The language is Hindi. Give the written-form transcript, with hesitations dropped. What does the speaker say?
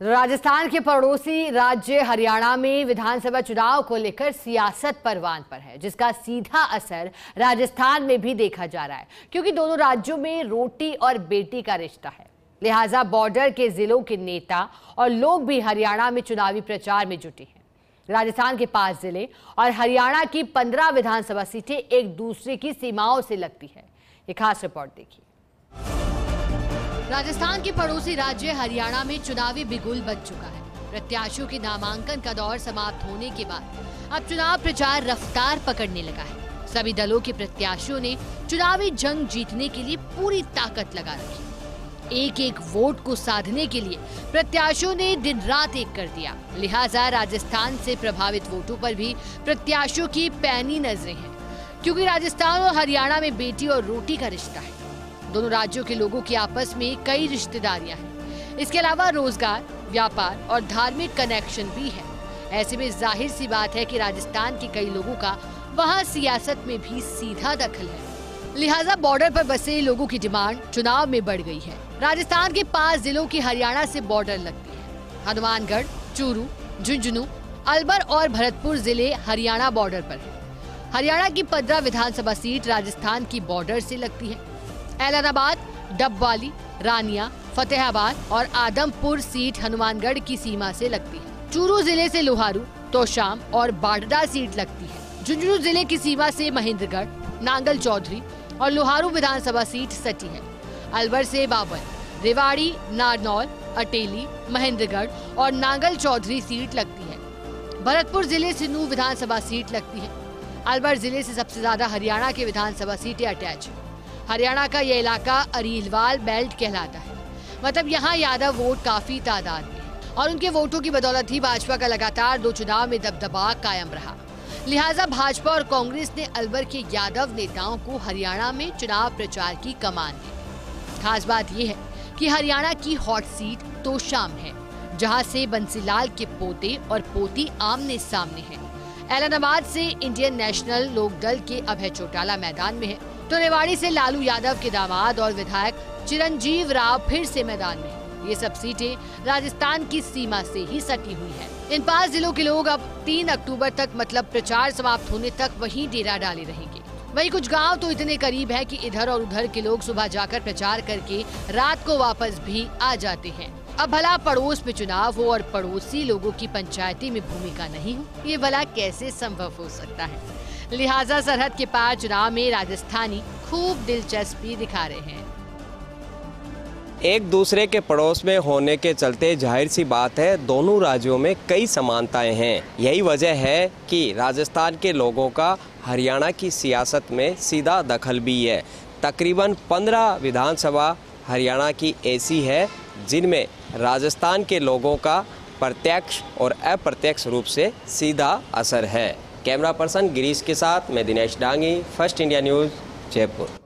राजस्थान के पड़ोसी राज्य हरियाणा में विधानसभा चुनाव को लेकर सियासत परवान पर है, जिसका सीधा असर राजस्थान में भी देखा जा रहा है, क्योंकि दोनों राज्यों में रोटी और बेटी का रिश्ता है। लिहाजा बॉर्डर के जिलों के नेता और लोग भी हरियाणा में चुनावी प्रचार में जुटे हैं। राजस्थान के 5 जिले और हरियाणा की 15 विधानसभा सीटें एक दूसरे की सीमाओं से लगती है। एक खास रिपोर्ट देखिए। राजस्थान के पड़ोसी राज्य हरियाणा में चुनावी बिगुल बज चुका है। प्रत्याशियों के नामांकन का दौर समाप्त होने के बाद अब चुनाव प्रचार रफ्तार पकड़ने लगा है। सभी दलों के प्रत्याशियों ने चुनावी जंग जीतने के लिए पूरी ताकत लगा रखी। एक एक वोट को साधने के लिए प्रत्याशियों ने दिन रात एक कर दिया। लिहाजा राजस्थान से प्रभावित वोटों पर भी प्रत्याशियों की पैनी नजरें हैं, क्योंकि राजस्थान और हरियाणा में बेटी और रोटी का रिश्ता है। दोनों राज्यों के लोगों की आपस में कई रिश्तेदारियां हैं। इसके अलावा रोजगार, व्यापार और धार्मिक कनेक्शन भी है। ऐसे में जाहिर सी बात है कि राजस्थान के कई लोगों का वहां सियासत में भी सीधा दखल है। लिहाजा बॉर्डर पर बसे लोगों की डिमांड चुनाव में बढ़ गई है। राजस्थान के 5 जिलों की हरियाणा से बॉर्डर लगती है। हनुमानगढ़, चूरू, झुंझुनू, अलवर और भरतपुर जिले हरियाणा बॉर्डर पर है। हरियाणा की 15 विधानसभा सीट राजस्थान की बॉर्डर से लगती है। ऐलानाबाद, डबवाली, रानिया, फतेहाबाद और आदमपुर सीट हनुमानगढ़ की सीमा से लगती है। चूरू जिले से लोहारू, तोशाम और बाडडा सीट लगती है। झुंझुनू जिले की सीमा से महेंद्रगढ़, नांगल चौधरी और लोहारू विधानसभा सीट सटी है। अलवर से बाबर, रेवाड़ी, नारनौल, अटेली, महेंद्रगढ़ और नांगल चौधरी सीट लगती है। भरतपुर जिले से नूह विधानसभा सीट लगती है। अलवर जिले से सबसे ज्यादा हरियाणा के विधानसभा सीटें अटैच है। हरियाणा का यह इलाका अरीलवाल बेल्ट कहलाता है, मतलब यहाँ यादव वोट काफी तादाद में है और उनके वोटों की बदौलत ही भाजपा का लगातार 2 चुनाव में दबदबा कायम रहा। लिहाजा भाजपा और कांग्रेस ने अलवर के यादव नेताओं को हरियाणा में चुनाव प्रचार की कमान दी। खास बात यह है कि हरियाणा की हॉट सीट तोशाम है, जहाँ से बंसीलाल के पोते और पोती आमने सामने है। ऐलानाबाद से इंडियन नेशनल लोकदल के अभय चौटाला मैदान में है, तो रेवाड़ी से लालू यादव के दामाद और विधायक चिरंजीव राव फिर से मैदान में है। ये सब सीटें राजस्थान की सीमा से ही सटी हुई है। इन 5 जिलों के लोग अब 3 अक्टूबर तक, मतलब प्रचार समाप्त होने तक वहीं डेरा डाले रहेंगे। वहीं कुछ गांव तो इतने करीब है कि इधर और उधर के लोग सुबह जाकर प्रचार करके रात को वापस भी आ जाते हैं। अब भला पड़ोस में चुनाव हो और पड़ोसी लोगों की पंचायती में भूमिका नहीं हो, ये भला कैसे संभव हो सकता है। लिहाजा सरहद के पार चुनाव में राजस्थानी खूब दिलचस्पी दिखा रहे हैं। एक दूसरे के पड़ोस में होने के चलते जाहिर सी बात है दोनों राज्यों में कई समानताएं हैं। यही वजह है कि राजस्थान के लोगों का हरियाणा की सियासत में सीधा दखल भी है। तकरीबन 15 विधानसभा हरियाणा की ऐसी है जिनमें राजस्थान के लोगों का प्रत्यक्ष और अप्रत्यक्ष रूप से सीधा असर है। कैमरा पर्सन गिरीश के साथ मैं Dinesh Dangi, first India news, Jaipur.